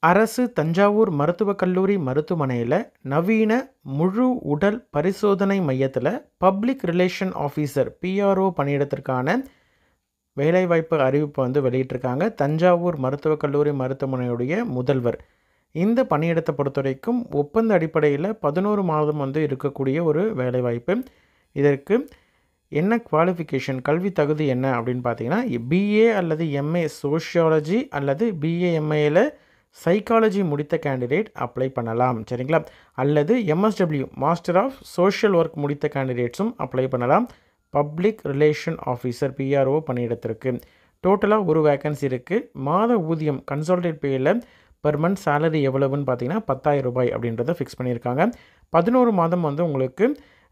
அரசு தஞ்சாவூர் மருத்துவக் கல்லூரி மருத்துவமனையில் நவீன முழு உடல் பரிசோதனை மையத்தில் பப்ளிக் ரிலேஷன் ஆஃபீஸர் பிஆர்ஓ பணியிடத்திற்கான வேலைவாய்ப்பு அறிவிப்பு வந்து வெளியிட்டிருக்காங்க. தஞ்சாவூர் மருத்துவக் கல்லூரி மருத்துவமனையுடைய முதல்வர். இந்த பணியிடத்தை பொறுத்த வரைக்கும் ஒப்பந்த அடிப்படையில் 11 மாதம் வந்து இருக்கக்கூடிய ஒரு வேலைவாய்ப்பு. இதற்கு என்ன குவாலிஃபிகேஷன், கல்வி தகுதி என்ன அப்படின்னு பார்த்தீங்கன்னா, பிஏ அல்லது எம்ஏ சோஷியாலஜி அல்லது பிஏ எம்ஏயில் சைக்காலஜி முடித்த கேண்டிடேட் அப்ளை பண்ணலாம். சரிங்களா? அல்லது MSW master of social work முடித்த கேண்டிடேட்ஸும் அப்ளை பண்ணலாம். பப்ளிக் ரிலேஷன் ஆஃபீஸர் பிஆர்ஓ பணியிடத்திற்கு டோட்டலாக ஒரு வேக்கன்சி இருக்குது. மாத ஊதியம் கன்சால்டேட் பேயில் பெர் மந்த் சேலரி எவ்வளவுன்னு பார்த்தீங்கன்னா 10,000 ரூபாய் அப்படின்றத ஃபிக்ஸ் பண்ணியிருக்காங்க. 11 மாதம் வந்து உங்களுக்கு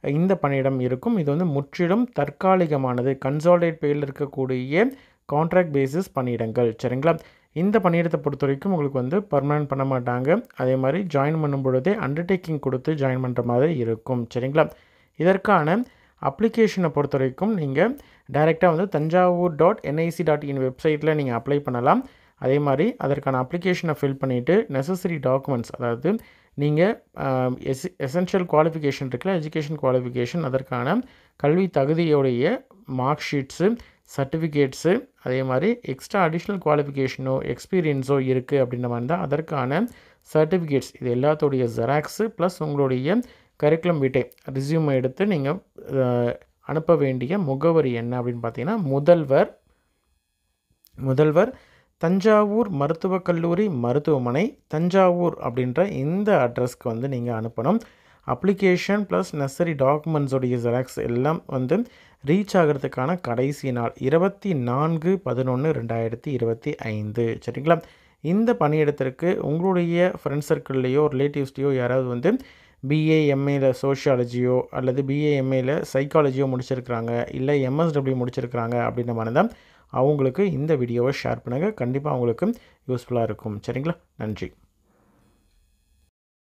இந்த பணியிடம் இருக்கும். இது வந்து முற்றிலும் தற்காலிகமானது. கன்சால்டேட் பேயில் இருக்கக்கூடிய கான்ட்ராக்ட் பேசிஸ் பணியிடங்கள். சரிங்களா? இந்த பணியிடத்தை பொறுத்த வரைக்கும் உங்களுக்கு வந்து பர்மனன்ட் பண்ண மாட்டாங்க. அதே மாதிரி ஜாயின் பண்ணும் பொழுதே அண்டர்டேக்கிங் கொடுத்து ஜாயின் பண்ணுற மாதிரி இருக்கும். சரிங்களா? இதற்கான அப்ளிகேஷனை பொறுத்த வரைக்கும் நீங்கள் டைரெக்டாக வந்து tanjavur.nic.in வெப்சைட்டில் நீங்கள் அப்ளை பண்ணலாம். அதே மாதிரி அதற்கான அப்ளிகேஷனை ஃபில் பண்ணிவிட்டு நெசசரி டாக்குமெண்ட்ஸ், அதாவது நீங்கள் எசென்ஷியல் குவாலிஃபிகேஷன் இருக்குல்ல, எஜுகேஷன் குவாலிஃபிகேஷன், அதற்கான கல்வி தகுதியோடைய மார்க் ஷீட்ஸு, சர்டிஃபிகேட்ஸு, அதே மாதிரி எக்ஸ்ட்ரா அடிஷ்னல் குவாலிஃபிகேஷனோ எக்ஸ்பீரியன்ஸோ இருக்குது அப்படின்ற மாதிரி தான் அதற்கான சர்டிஃபிகேட்ஸ், இது எல்லாத்தோடைய ஜெராக்ஸு ப்ளஸ் உங்களுடைய கரிக்குலம் விட்டே ரிஸ்யூமை எடுத்து நீங்கள் அனுப்ப வேண்டிய முகவரி என்ன அப்படின்னு பார்த்தீங்கன்னா, முதல்வர் தஞ்சாவூர் மருத்துவக் கல்லூரி மருத்துவமனை, தஞ்சாவூர் அப்படின்ற இந்த அட்ரஸ்க்கு வந்து நீங்கள் அனுப்பணும். அப்ளிகேஷன் ப்ளஸ் நெசசரி டாக்குமெண்ட்ஸோடைய ஜெராக்ஸ் எல்லாம் வந்து ரீச் ஆகிறதுக்கான கடைசி நாள் 24/11/2025. சரிங்களா? இந்த பணியிடத்திற்கு உங்களுடைய ஃப்ரெண்ட் சர்க்கிள்லேயோ ரிலேட்டிவ்ஸ்லையோ யாராவது வந்து பிஏ எம்ஏல சோஷியாலஜியோ அல்லது பிஏ எம்ஏல சைக்காலஜியோ முடிச்சிருக்கிறாங்க, இல்லை எம்எஸ்டபிள்யூ முடிச்சிருக்கிறாங்க அப்படின்ற மாதிரி தான் அவங்களுக்கு இந்த வீடியோவை ஷேர் பண்ணுங்கள். கண்டிப்பாக அவங்களுக்கு யூஸ்ஃபுல்லாக இருக்கும். சரிங்களா? நன்றி.